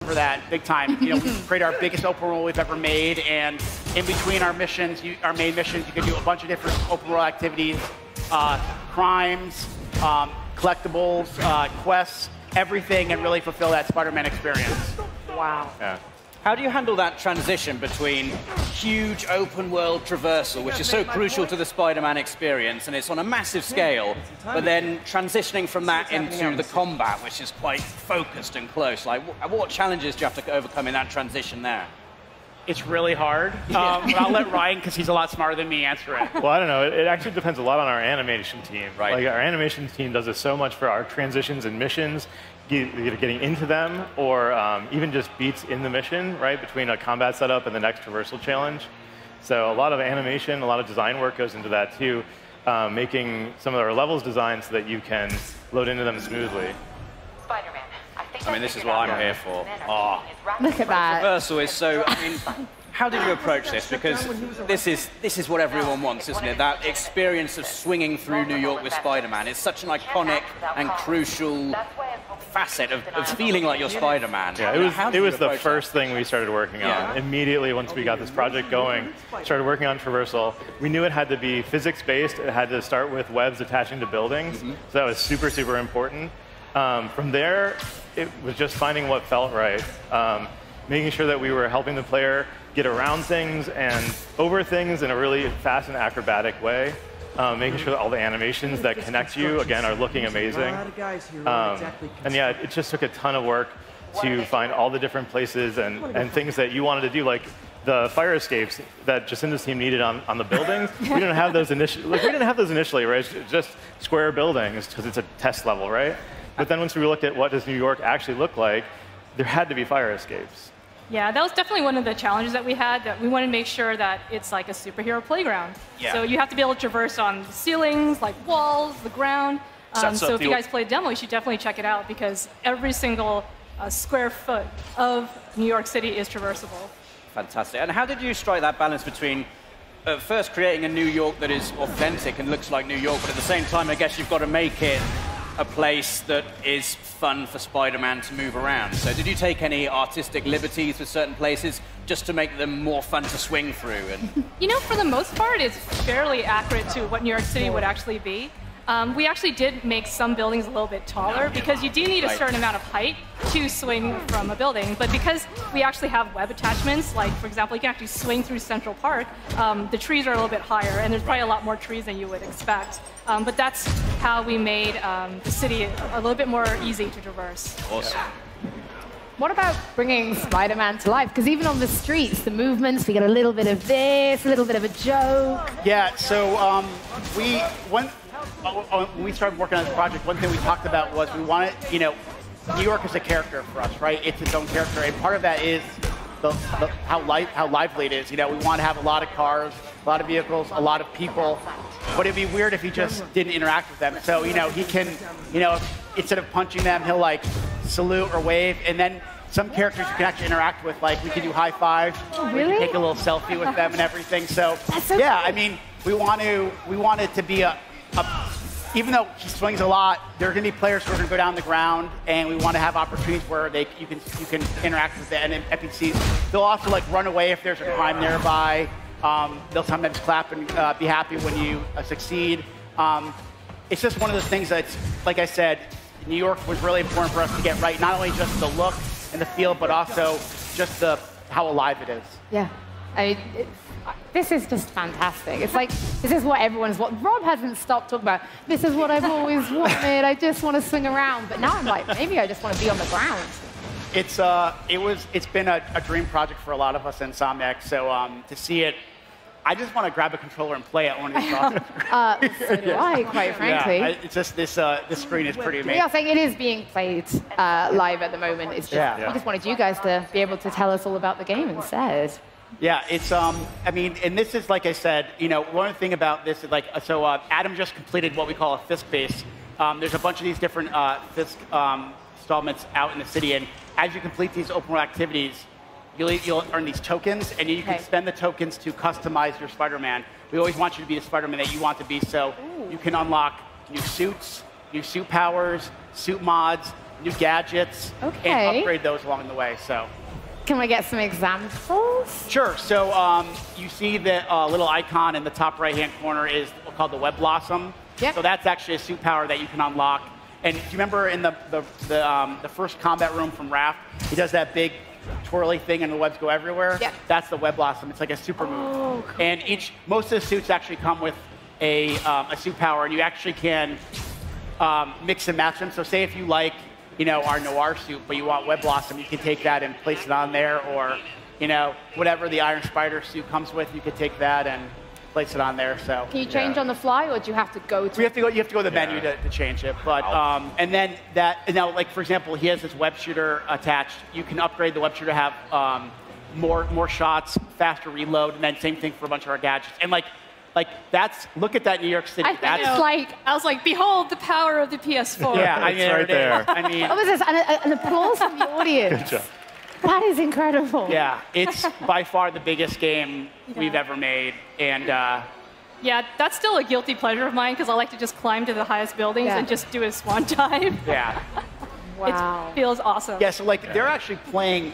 for that big time. We create our biggest open world we've ever made, and in between our missions, our main missions, you can do a bunch of different open world activities, crimes, collectibles, quests, everything, and really fulfill that Spider-Man experience. Wow. Yeah. How do you handle that transition between huge open world traversal, which is so crucial to the Spider-Man experience, and it's on a massive scale, but then transitioning from that into the combat, which is quite focused and close? Like, what challenges do you have to overcome in that transition there? It's really hard. But I'll let Ryan, because he's a lot smarter than me, answer it. Well, I don't know. It actually depends a lot on our animation team. Right. Like, our animation team does this so much for our transitions and missions, either getting into them or even just beats in the mission, right, between a combat setup and the next traversal challenge. So a lot of animation, a lot of design work goes into that too, making some of our levels designed so that you can load into them smoothly. Spider-Man, I mean, this is what I'm here for. Oh. Look at that. Traversal is so, I mean, how did you approach this? Because this is what everyone wants, isn't it? That experience of swinging through New York with Spider-Man. It's such an iconic and crucial facet of feeling like you're Spider-Man. Yeah, it was the first thing we started working on. Immediately once we got this project going, started working on traversal. We knew it had to be physics-based. It had to start with webs attaching to buildings. So that was super, super important. From there, it was just finding what felt right. Making sure that we were helping the player get around things and over things in a really fast and acrobatic way. Making sure that all the animations that connect you, again, are looking amazing. And yeah, it just took a ton of work to find all the different places and things that you wanted to do, like the fire escapes that Jacinda's team needed on the buildings. We didn't have those initially. Like, we didn't have those initially, right? It's just square buildings because it's a test level, right? But then once we looked at what does New York actually look like, there had to be fire escapes. Yeah, that was definitely one of the challenges that we had, that we wanted to make sure that it's like a superhero playground. Yeah. So you have to be able to traverse on the ceilings, like walls, the ground. So if you guys play a demo, you should definitely check it out, because every single square foot of New York City is traversable. Fantastic. And how did you strike that balance between first creating a New York that is authentic and looks like New York, but at the same time, I guess you've got to make it a place that is fun for Spider-Man to move around? So did you take any artistic liberties with certain places just to make them more fun to swing through? And for the most part, it's fairly accurate to what New York City would actually be. We actually did make some buildings a little bit taller, because you do need a certain amount of height to swing from a building. But because we actually have web attachments, like, for example, you can actually swing through Central Park, the trees are a little bit higher, and there's probably a lot more trees than you would expect. But that's how we made the city a little bit more easy to traverse. Awesome. What about bringing Spider-Man to life? Because even on the streets, the movements, we get a little bit of this, a little bit of a joke. Yeah, so when we started working on this project, one thing we talked about was we wanted, New York is a character for us, right? It's its own character, and part of that is how lively it is. We want to have a lot of cars, a lot of vehicles, a lot of people, but it'd be weird if he just didn't interact with them. So, he can, instead of punching them, he'll like salute or wave, and then some characters you can actually interact with, like we can do high fives, really? We can take a little selfie with them and everything. So, yeah, I mean, we want it to be even though he swings a lot, there are going to be players who are going to go down the ground, and we want to have opportunities where you can interact with the NPCs. They'll also like run away if there's a crime nearby. They'll sometimes clap and be happy when you succeed. It's just one of those things that's, like I said, New York was really important for us to get right. Not only just the look and the feel, but also just how alive it is. Yeah. This is just fantastic. It's like, this is what everyone's wanted. Rob hasn't stopped talking about, this is what I've always wanted. I just want to swing around. But now I'm like, maybe I just want to be on the ground. It's been a dream project for a lot of us in Insomniac. So to see it, I just want to grab a controller and play it on these process. So do I, quite frankly. Yeah, it's just this screen is pretty amazing. Yeah, I think it is being played live at the moment. It's just, we just wanted you guys to be able to tell us all about the game instead. Yeah, it's, I mean, and this is, like I said, one thing about this is, like, so Adam just completed what we call a Fisk base. There's a bunch of these different Fisk installments out in the city, and as you complete these open world activities, you'll earn these tokens, and you can spend the tokens to customize your Spider-Man. We always want you to be the Spider-Man that you want to be, so you can unlock new suits, new suit powers, suit mods, new gadgets, and upgrade those along the way. So. Can we get some examples? Sure. So you see the little icon in the top right-hand corner is called the Web Blossom. Yep. So that's actually a suit power that you can unlock. And do you remember in the first combat room from Raft, he does that big twirly thing and the webs go everywhere? Yep. That's the Web Blossom. It's like a super move. Cool. And most of the suits actually come with a suit power, and you actually can mix and match them. So say if you like, our Noir suit, but you want Web Blossom, you can take that and place it on there, or, whatever the Iron Spider suit comes with, you could take that and place it on there. So can you change on the fly, or do you have to go to? You have to go to the menu to change it. But and then now, like for example, he has this web shooter attached. You can upgrade the web shooter to have more shots, faster reload, and then same thing for a bunch of our gadgets. And look at that New York City. I was like, behold the power of the PS4. Yeah, I mean, it's right there. I mean, what was this? An applause from the audience. Good job. That is incredible. Yeah, it's by far the biggest game we've ever made, and yeah, that's still a guilty pleasure of mine because I like to just climb to the highest buildings and just do a swan dive. Yeah. Wow. It feels awesome. Yeah, so they're actually playing.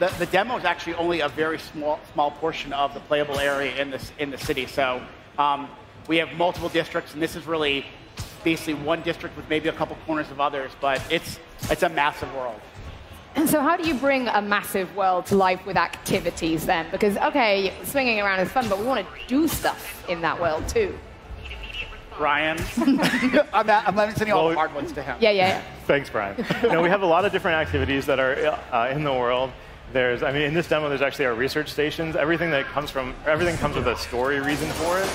The demo is actually only a very small portion of the playable area in the city. So we have multiple districts, and this is really basically one district with maybe a couple corners of others, but it's a massive world. And so how do you bring a massive world to life with activities then? Because, okay, swinging around is fun, but we want to do stuff in that world too. Ryan? I'm sending all the hard ones to him. Yeah. Thanks, Brian. We have a lot of different activities that are in the world. In this demo, there's actually our research stations. Everything comes with a story reason for it.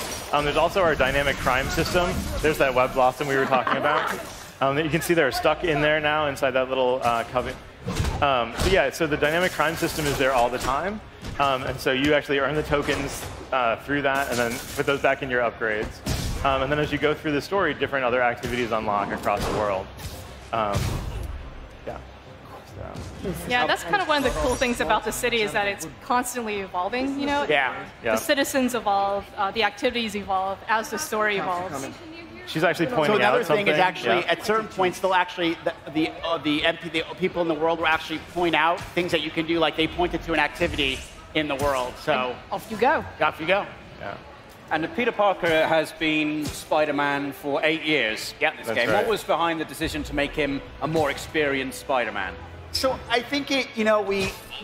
There's also our dynamic crime system. There's that Web Blossom we were talking about. You can see they're stuck in there now inside that little cubby. So the dynamic crime system is there all the time. And so you actually earn the tokens through that and then put those back in your upgrades. And then as you go through the story, different other activities unlock across the world. Yeah, that's kind of one of the cool things about the city is that it's constantly evolving, Yeah. The citizens evolve, the activities evolve as the story evolves. She's actually pointing out So another something. thing is actually, at certain points, they'll actually, the people in the world will actually point out things that you can do, like they pointed to an activity in the world. So and off you go. Off you go. Yeah. And Peter Parker has been Spider-Man for 8 years in this game. Right. What was behind the decision to make him a more experienced Spider-Man? So I think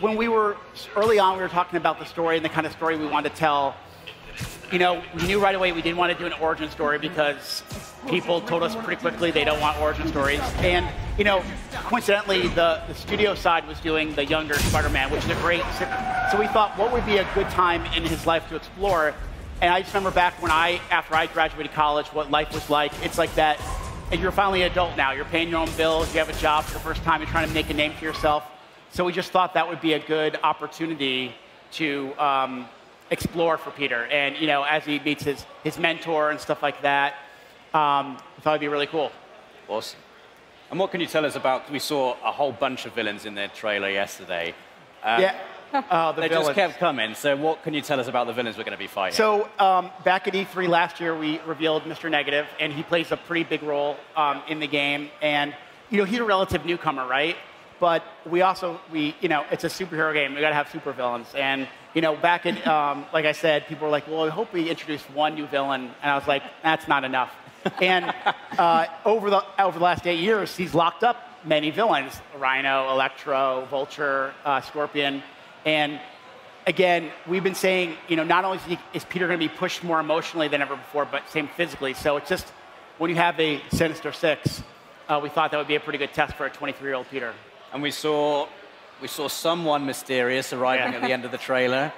when we were early on, we were talking about the story and the kind of story we wanted to tell. We knew right away we didn't want to do an origin story because people told us pretty quickly they don't want origin stories. And, coincidentally, the studio side was doing the younger Spider-Man, which is a great. So we thought, what would be a good time in his life to explore? And I just remember back after I graduated college, what life was like. It's like that. And you're finally an adult now. You're paying your own bills. You have a job for the first time. You're trying to make a name for yourself. So we just thought that would be a good opportunity to explore for Peter. And, as he meets his mentor and stuff like that, I thought it'd be really cool. Awesome. And what can you tell us about, we saw a whole bunch of villains in their trailer yesterday. They just kept coming. So what can you tell us about the villains we're going to be fighting? So back at E3 last year, we revealed Mr. Negative, and he plays a pretty big role in the game. And, he's a relative newcomer, right? But it's a superhero game. We got to have supervillains. And, back in, like I said, people were like, well, I hope we introduce one new villain. And I was like, that's not enough. And over the last 8 years, he's locked up many villains: Rhino, Electro, Vulture, Scorpion. And again, we've been saying, not only is Peter going to be pushed more emotionally than ever before, but same physically. So it's just, when you have a Sinister Six, we thought that would be a pretty good test for a 23-year-old Peter. And we saw someone mysterious arriving at the end of the trailer.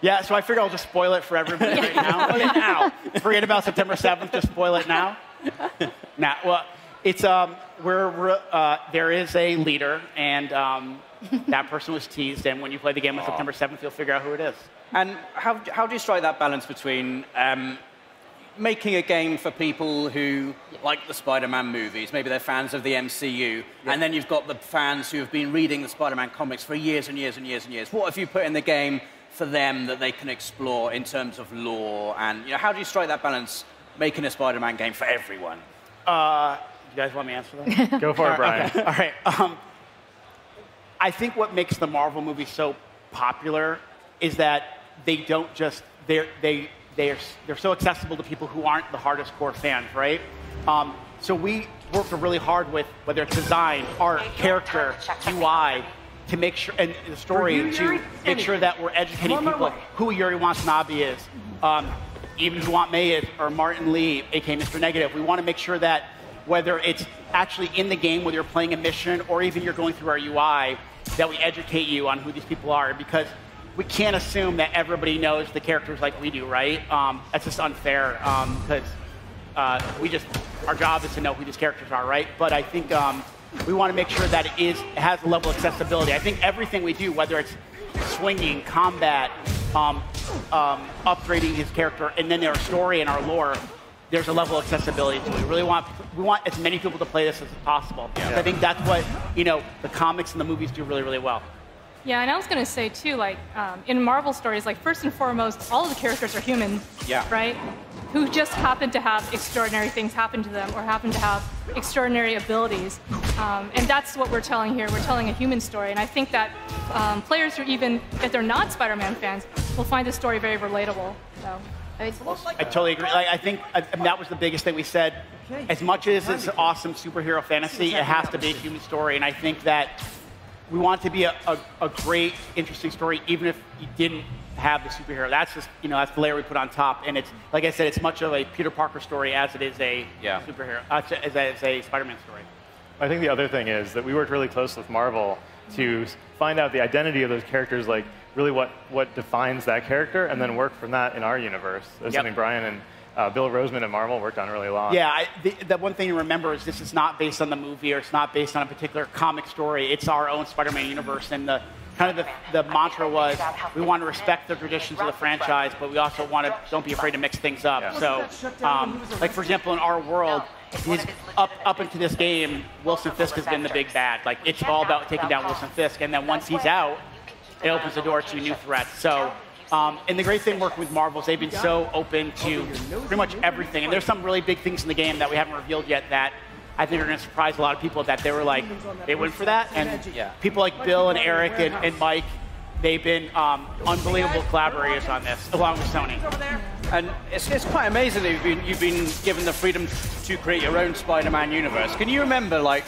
Yeah, so I figure I'll just spoil it for everybody right now. Spoil it now. Forget about September 7th, just spoil it now. It's there is a leader, and that person was teased, and when you play the game on September 7th, you'll figure out who it is. And how do you strike that balance between making a game for people who like the Spider-Man movies, maybe they're fans of the MCU, and then you've got the fans who have been reading the Spider-Man comics for years and years and years and years. What have you put in the game for them that they can explore in terms of lore? And how do you strike that balance making a Spider-Man game for everyone? You guys want me to answer that? Go for it, Brian. Okay. All right. I think what makes the Marvel movies so popular is that they don't just they're so accessible to people who aren't the hardest core fans, right? So we worked really hard with whether it's design, art, character, UI, to make sure, and the story, to make sure that we're educating people who Yuri Watanabe is, even who Aunt May is, or Martin Lee, aka Mr. Negative. We want to make sure that whether it's actually in the game, whether you're playing a mission, or even you're going through our UI, that we educate you on who these people are, because we can't assume that everybody knows the characters like we do, right? That's just unfair, because our job is to know who these characters are, right? But I think we want to make sure that it has a level of accessibility. I think everything we do, whether it's swinging, combat, upgrading his character, and then our story and our lore, there's a level of accessibility to it. We want as many people to play this as possible. Yeah. I think that's what the comics and the movies do really, really well. Yeah, and I was going to say too, like in Marvel stories, like first and foremost, all of the characters are human, right? Who just happen to have extraordinary things happen to them, or happen to have extraordinary abilities, and that's what we're telling here. We're telling a human story, and I think that players who even if they're not Spider-Man fans will find this story very relatable. So. I totally agree. I think that was the biggest thing we said. As much as it's awesome superhero fantasy, it has to be a human story, and I think that we want it to be a great, interesting story, even if you didn't have the superhero. That's just, that's the layer we put on top. And it's, like I said, it's much of a Peter Parker story as it is a superhero, as a Spider-Man story. I think the other thing is that we worked really close with Marvel to find out the identity of those characters, like really what defines that character, and then work from that in our universe. That's something Brian and Bill Roseman at Marvel worked on really long. Yeah, the one thing to remember is this is not based on the movie, or it's not based on a particular comic story. It's our own Spider-Man universe, and the mantra was we want to respect the traditions of the franchise, but we also want to don't be afraid to mix things up. Yeah. So, like for example, in our world, up into this game, Wilson Fisk has been the big bad. Like it's all about taking down Wilson Fisk, and then once he's out, it opens the door to new threats. So. And the great thing working with Marvel is they've been so open to pretty much everything. And there's some really big things in the game that we haven't revealed yet that I think are going to surprise a lot of people, that they were like, they went for that. And people like Bill and Eric and Mike, they've been unbelievable collaborators on this, along with Sony. And it's quite amazing that you've been given the freedom to create your own Spider-Man universe. Can you remember, like,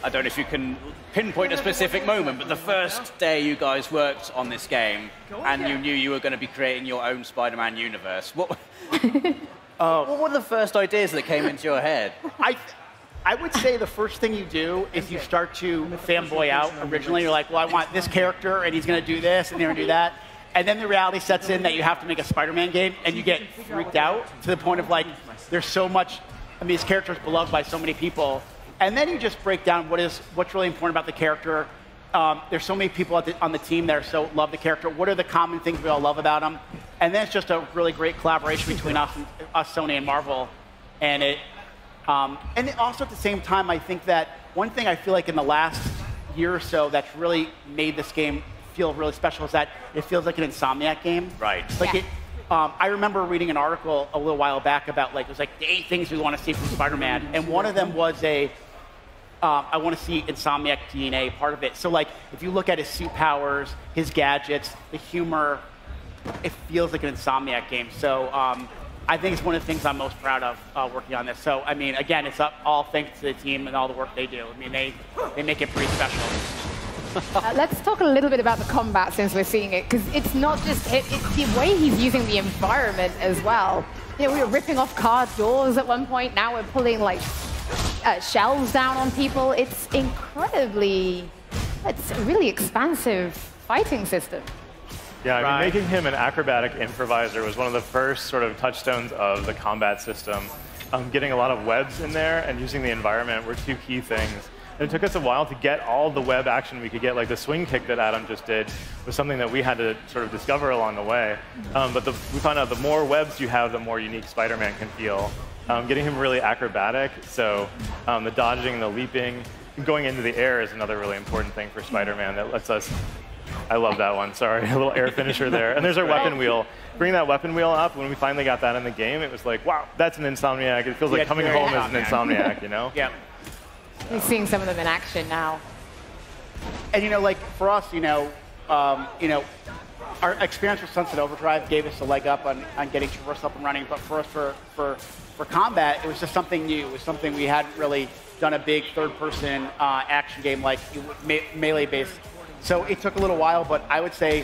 I don't know if you can pinpoint a specific moment, but the first day you guys worked on this game and you knew you were going to be creating your own Spider-Man universe, what were the first ideas that came into your head? I would say the first thing you do is you start to fanboy out. Originally, you're like, well, I want this character, and he's going to do this, and they're going to do that. And then the reality sets in that you have to make a Spider-Man game, and you get freaked out to the point of, like, there's so much, this character's beloved by so many people. And then you just break down what's really important about the character. There's so many people on the team that love the character. What are the common things we all love about him? And then it's just a really great collaboration between us, Sony, and Marvel. And also at the same time, I think that one thing I feel like in the last year or so that's really made this game feel really special is that it feels like an Insomniac game. Right. Like I remember reading an article a little while back about it was like the 8 things we want to see from Spider-Man, and one of them was I want to see Insomniac DNA part of it. So like if you look at his suit powers, his gadgets, the humor, it feels like an Insomniac game. So I think it's one of the things I'm most proud of working on this. So I mean, again, it's all thanks to the team and all the work they do. I mean, they make it pretty special. Let's talk a little bit about the combat since we're seeing it, because it's not just it's the way he's using the environment as well. We were ripping off car doors at one point. Now we're pulling like shelves down on people. It's it's a really expansive fighting system. Yeah, I mean, making him an acrobatic improviser was one of the first sort of touchstones of the combat system. Getting a lot of webs in there and using the environment were 2 key things. And it took us a while to get all the web action we could get, like the swing kick that Adam just did was something that we had to sort of discover along the way. But we found out the more webs you have, the more unique Spider-Man can feel. Getting him really acrobatic, so the dodging, the leaping, going into the air is another really important thing for Spider-Man that lets us I love that one. Sorry, a little air finisher there. And there's our weapon wheel. Bring that weapon wheel up. When we finally got that in the game, it was like, wow, that's an Insomniac. It feels like coming home as an Insomniac, you know? Yeah. We're seeing some of them in action now. And like for us, our experience with Sunset Overdrive gave us a leg up on getting Traverse up and running. But for us, for combat, it was just something new. It was something we hadn't really done a big third-person action game like melee-based. So it took a little while, but I would say,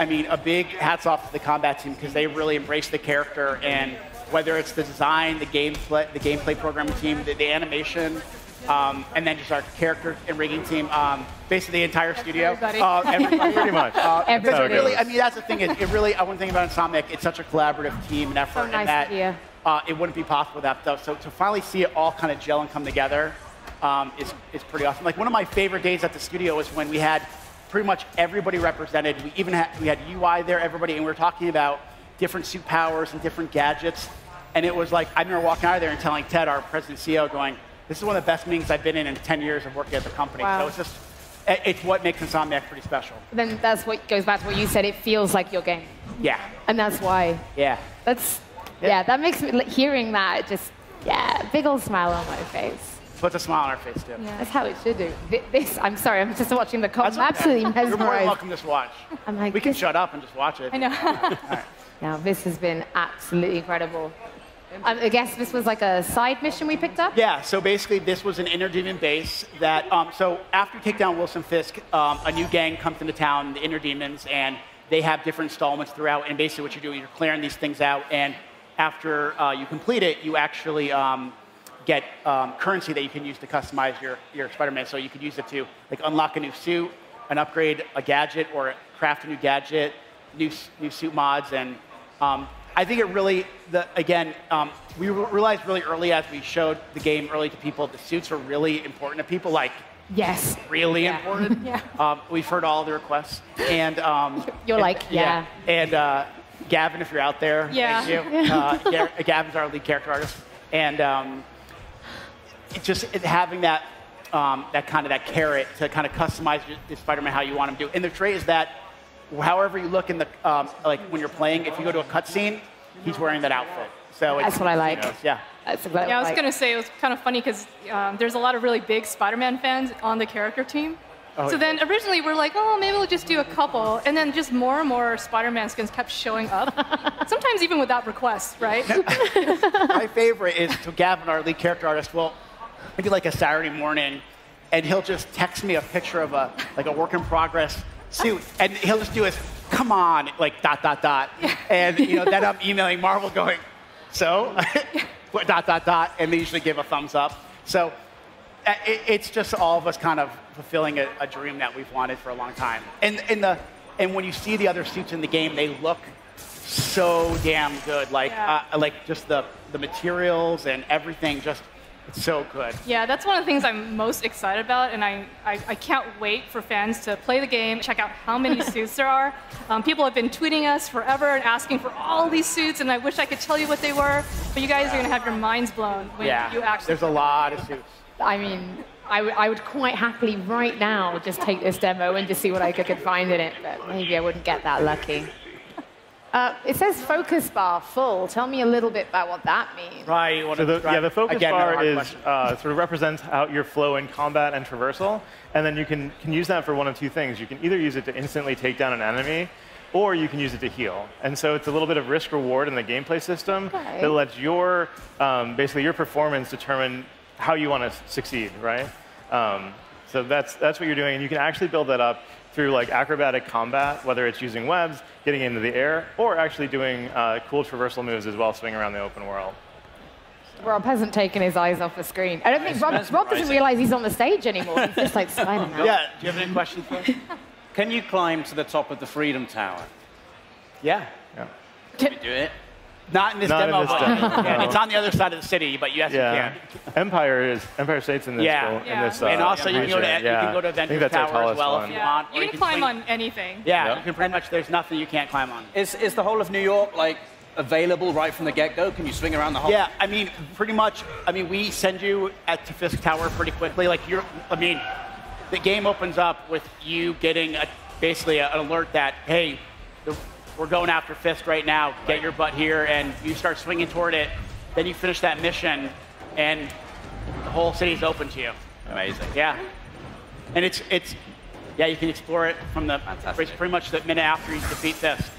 a big hats off to the combat team because they really embraced the character, and whether it's the design, the gameplay programming team, the animation, and then just our character and rigging team, basically the entire studio. Everybody. Pretty much. Everybody. Really, that's the thing. It really, one thing about Insomniac, it's such a collaborative team and effort, So nice and that to hear. it wouldn't be possible without stuff. So to finally see it all kind of gel and come together is pretty awesome. Like one of my favorite days at the studio was when we had pretty much everybody represented. We had UI there, everybody, and we were talking about different suit powers and different gadgets. And it was like, I remember walking out of there and telling Ted, our president and CEO, going, this is one of the best meetings I've been in 10 years of working at the company. Wow. So it's what makes Insomniac pretty special. Then that's what goes back to what you said. It feels like your game. Yeah. And that's why. Yeah. That makes me, hearing that, big old smile on my face. Puts a smile on our face, too. Yeah. That's how it should do. I'm sorry, I'm just watching the comp. I'm Okay. absolutely You're more than mesmerized. welcome to just watch. I'm like, We can shut up and just watch it. I know. All right. Now, this has been absolutely incredible. I guess this was like a side mission we picked up? Yeah, so basically this was an Inner Demon base that, so after you take down Wilson Fisk, a new gang comes into town, the Inner Demons, and they have different installments throughout, and basically what you're doing, you're clearing these things out, and after you complete it, you actually get currency that you can use to customize your Spider-Man. So you could use it to like unlock a new suit, an upgrade a gadget, or craft a new gadget, new suit mods, and I think it really, we realized really early as we showed the game early to people, the suits are really important to people, like Yes. really important. Yeah. We've heard all the requests. And You're like, yeah. And Gavin, if you're out there, Yeah. thank you. Gavin's our lead character artist. And having that that carrot to kind of customize the Spider-Man how you want him to do. And the trait is that however you look in the like when you're playing, if you go to a cutscene, he's wearing that outfit. So That's what I like. Yeah. That's exactly Yeah, I was like. going to say, it was kind of funny because there's a lot of really big Spider-Man fans on the character team. Oh, So then originally we're like, oh, maybe we'll just do a couple. And then just more and more Spider-Man skins kept showing up. Sometimes even without requests, right? My favorite is to Gavin, our lead character artist. Well, maybe like a Saturday morning, and he'll just text me a picture of a work in progress suit, and he'll just do his "come on" like ... and then I'm emailing Marvel going, so what ... and they usually give a thumbs up. So it's just all of us kind of fulfilling a dream that we've wanted for a long time. And when you see the other suits in the game, they look so damn good. Like just the materials and everything, just it's so good. Yeah, that's one of the things I'm most excited about, and I can't wait for fans to play the game, check out how many suits there are. People have been tweeting us forever and asking for all these suits, and I wish I could tell you what they were, but you guys are going to have your minds blown when you actually... There's a lot of suits. I mean, I would quite happily right now just take this demo and just see what I could find in it, but maybe I wouldn't get that lucky. It says focus bar full. Tell me a little bit about what that means. Right. So the focus bar is sort of represents out your flow in combat and traversal, and then you can use that for one of two things. You can either use it to instantly take down an enemy, or you can use it to heal. And so it's a little bit of risk reward in the gameplay system that lets your basically your performance determine how you want to succeed, right? So that's what you're doing, and you can actually build that up through like acrobatic combat, whether it's using webs, getting into the air, or actually doing cool traversal moves as well, swinging around the open world. Rob hasn't taken his eyes off the screen. I don't think Rob doesn't realize he's on the stage anymore. He's just like Spider-Man. Yeah. Do you have any questions for us? Can you climb to the top of the Freedom Tower? Yeah. Can you do it? Not in this Not demo. in this but demo, no. It's on the other side of the city, but yes, you can. Empire State's in this. Yeah. In this And also you can go to region. you can go to I think Avengers that's our Tower as tallest well one. if you Yeah. want. or You can climb swing- on anything. Yeah, Yep. you can pretty much. There's nothing you can't climb on. Is the whole of New York like available right from the get-go? Can you swing around the whole? Yeah, I mean, pretty much. I mean, we send you to Fisk Tower pretty quickly. Like the game opens up with you getting basically an alert that, hey, we're going after Fist right now. Get your butt here, and you start swinging toward it. Then you finish that mission, and the whole city's open to you. Amazing. Yeah. And yeah, you can explore it from pretty much the minute after you defeat Fist.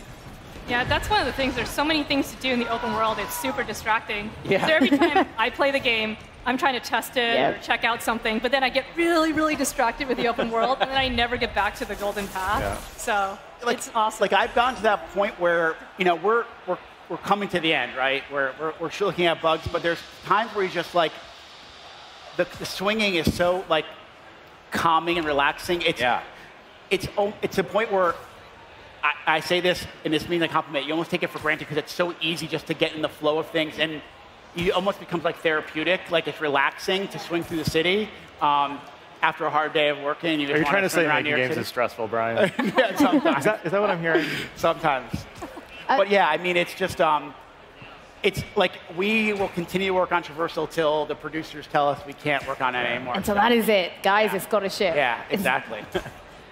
Yeah, that's one of the things. There's so many things to do in the open world. It's super distracting. Yeah. So every time I play the game, I'm trying to test it or check out something, but then I get really, really distracted with the open world, and then I never get back to the golden path. Yeah. So it's awesome. Like I've gotten to that point where we're coming to the end, right? We're looking at bugs, but there's times where you just like the swinging is so like calming and relaxing. It's a point where I say this, and this means a compliment. You almost take it for granted because it's so easy just to get in the flow of things, and it almost becomes like therapeutic. Like it's relaxing to swing through the city after a hard day of working. Are you trying to say making games is stressful, Brian? Yeah, sometimes. Is that what I'm hearing? Sometimes. But yeah, I mean, it's just it's like we will continue to work on traversal till the producers tell us we can't work on it anymore. And so that is it, guys. It's got to ship. Yeah, exactly.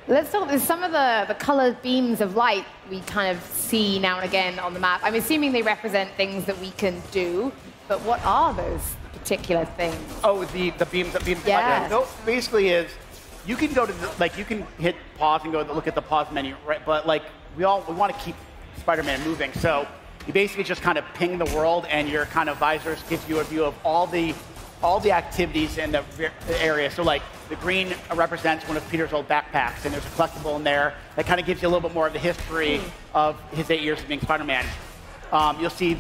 Let's talk about some of the colored beams of light we kind of see now and again on the map. I'm assuming they represent things that we can do, but what are those particular things? Oh, the beams of light. Yeah. No, basically is you can go to you can hit pause and go look at the pause menu, right? But like we want to keep Spider-Man moving, so you basically just kind of ping the world, and your kind of visors gives you a view of all the activities in the area. So like the green represents one of Peter's old backpacks, and there's a collectible in there that kind of gives you a little bit more of the history of his 8 years of being Spider-Man. You'll see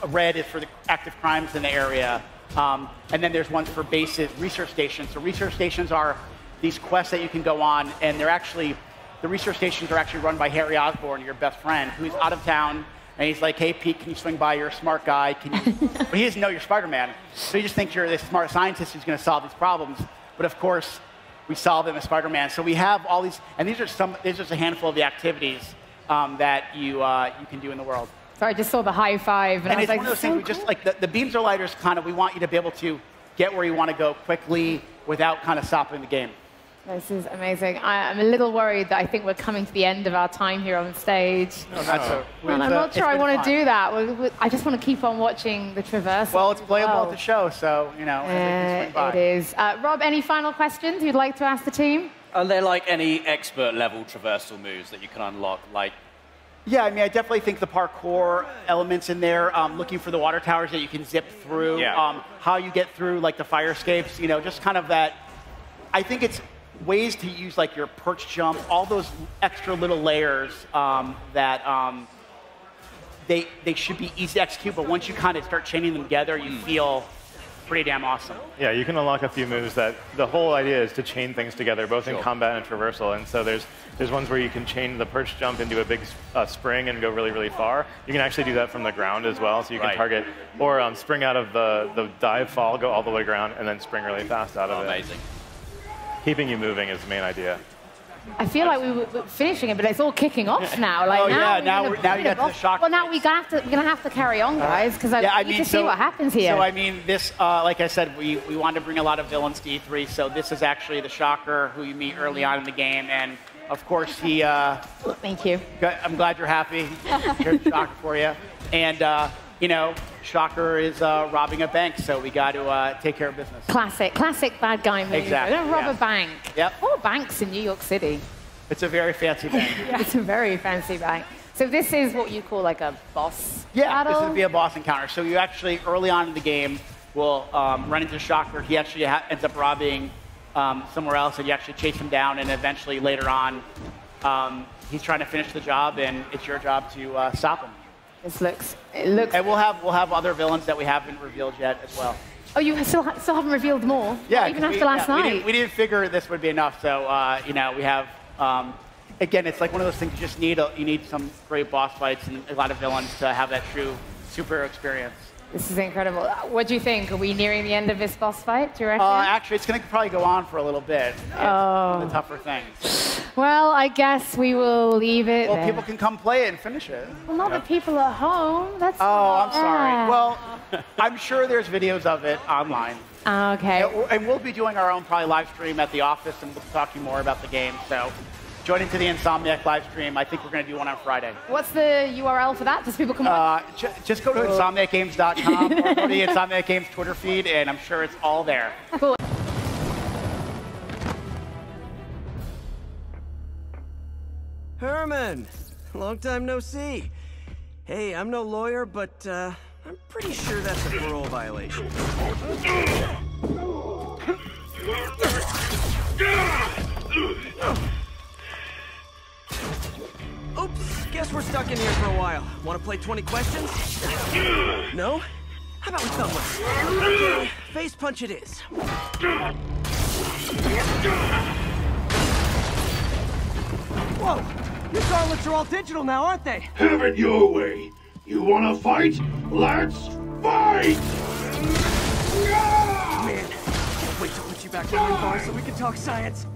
red is for the active crimes in the area, and then there's ones for bases, research stations. So research stations are these quests that you can go on, and the research stations are actually run by Harry Osborn, your best friend, who's out of town. And he's like, hey, Pete, can you swing by? You're a smart guy. But he doesn't know you're Spider-Man. So he just thinks you're this smart scientist who's going to solve these problems. But of course, we solve them as Spider-Man. So we have all these, and these are just a handful of the activities that you can do in the world. So I just saw the high five, and I was it's like, one of those so things. We just like the beams are lighters. Kind of, we want you to be able to get where you want to go quickly without kind of stopping the game. This is amazing. I'm a little worried that I think we're coming to the end of our time here on stage. And I'm not sure I want to do that. I just want to keep on watching the traversal. Well, it's playable at the show, so, everyone can swing by. It is. Rob, any final questions you'd like to ask the team? Are there like any expert level traversal moves that you can unlock? Like, yeah, I mean, I definitely think the parkour elements in there, looking for the water towers that you can zip through, how you get through like the fire escapes, just kind of that. I think it's ways to use like your perch jump, all those extra little layers that they should be easy to execute, but once you kind of start chaining them together, you feel pretty damn awesome. Yeah, you can unlock a few moves that the whole idea is to chain things together, both in combat and traversal. And so there's ones where you can chain the perch jump into a big spring and go really, really far. You can actually do that from the ground as well, so you can target, or spring out of the dive fall, go all the way around, and then spring really fast out of it. Amazing. Keeping you moving is the main idea. I feel like we were finishing it, but it's all kicking off now. Like now you get to the shock. Well, now we're gonna have to carry on, guys, because I need to see what happens here. So I mean, this, like I said, we wanted to bring a lot of villains to E3. So this is actually the Shocker, who you meet early on in the game, and of course he. Thank you. I'm glad you're happy. Here's Shocker for you, and Shocker is robbing a bank, so we got to take care of business. Classic bad guy move. Exactly. We're gonna rob a bank. Yep. What are banks in New York City? It's a very fancy bank. It's a very fancy bank. So this is what you call like a boss battle? This would be a boss encounter. So you actually, early on in the game, will run into Shocker. He actually ends up robbing somewhere else, and you actually chase him down, and eventually later on, he's trying to finish the job, and it's your job to stop him. It looks. And we'll have other villains that we haven't revealed yet as well. Oh, you still haven't revealed more? Yeah, even after last night. We didn't figure this would be enough. So we have. Again, it's like one of those things. You need some great boss fights and a lot of villains to have that true superhero experience. This is incredible. What do you think? Are we nearing the end of this boss fight, do you reckon? Actually, it's going to probably go on for a little bit. It's the tougher things. Well, I guess we will leave it there. People can come play it and finish it. Well, not the people at home. That's I'm sorry. Well, I'm sure there's videos of it online. Okay. And we'll be doing our own probably live stream at the office, and we'll be talking more about the game. So join into the Insomniac live stream. I think we're going to do one on Friday. What's the URL for that? Does people come on? Just go to insomniacgames.com or go to the Insomniac Games Twitter feed, and I'm sure it's all there. Cool. Herman, long time no see. Hey, I'm no lawyer, but I'm pretty sure that's a parole violation. Oops, guess we're stuck in here for a while. Want to play 20 questions? No? How about we thumb one? Okay, face punch it is. Whoa! Your gauntlets are all digital now, aren't they? Have it your way. You wanna fight? Let's fight! Man, can't wait to put you back behind bars so we can talk science.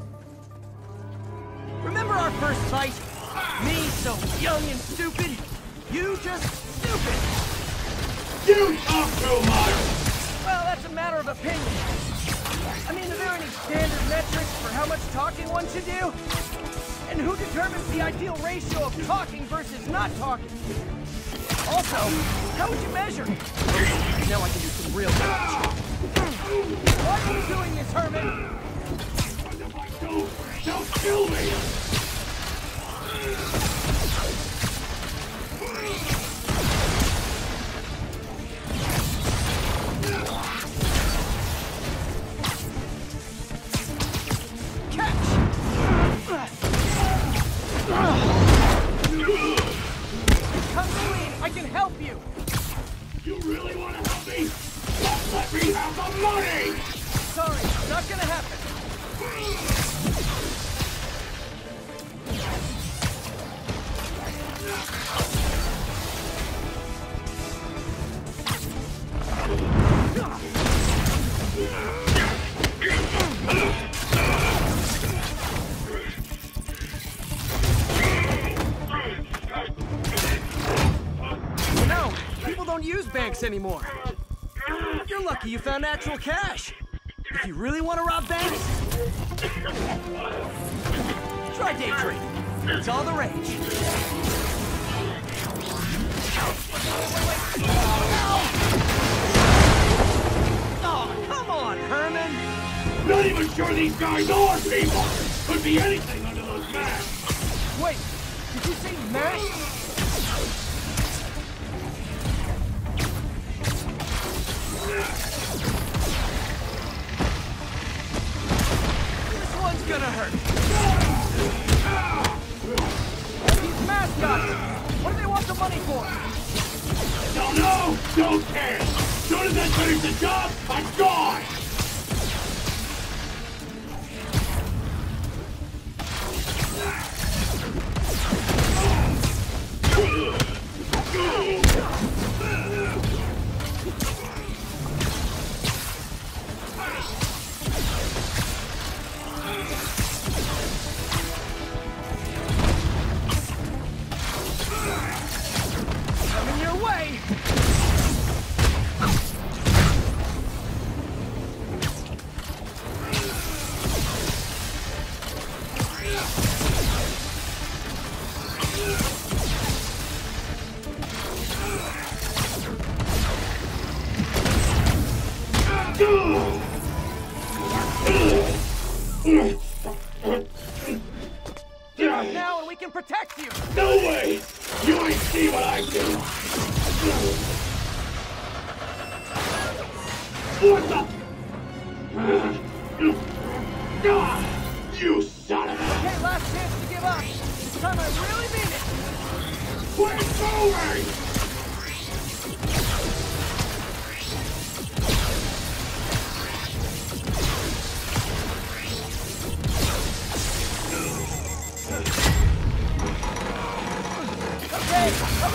Remember our first fight? Me so young and stupid. You just stupid. You talk too much! Well, that's a matter of opinion. I mean, are there any standard metrics for how much talking one should do? And who determines the ideal ratio of talking versus not talking? Also, how would you measure? Now I can do some real damage. Why are you doing this, Herman? Don't kill me! Come clean, I can help you! You really want to help me? Don't let me have the money! Sorry, not gonna happen. You know, people don't use banks anymore. You're lucky you found actual cash. If you really want to rob banks, try day trading. It's all the rage. Oh, come on, Herman. Not even sure these guys are people! Could be anything under those masks! Wait, did you say masks? This one's gonna hurt. These mascots, what do they want the money for? Don't know! Don't care! Soon as I finish the job, I'm gone! Coming your way! Get up now and we can protect you! No way! You ain't see what I do! What the? You son of a... Okay, last chance to give up. This time I really mean it. Quit moving! Okay, I'm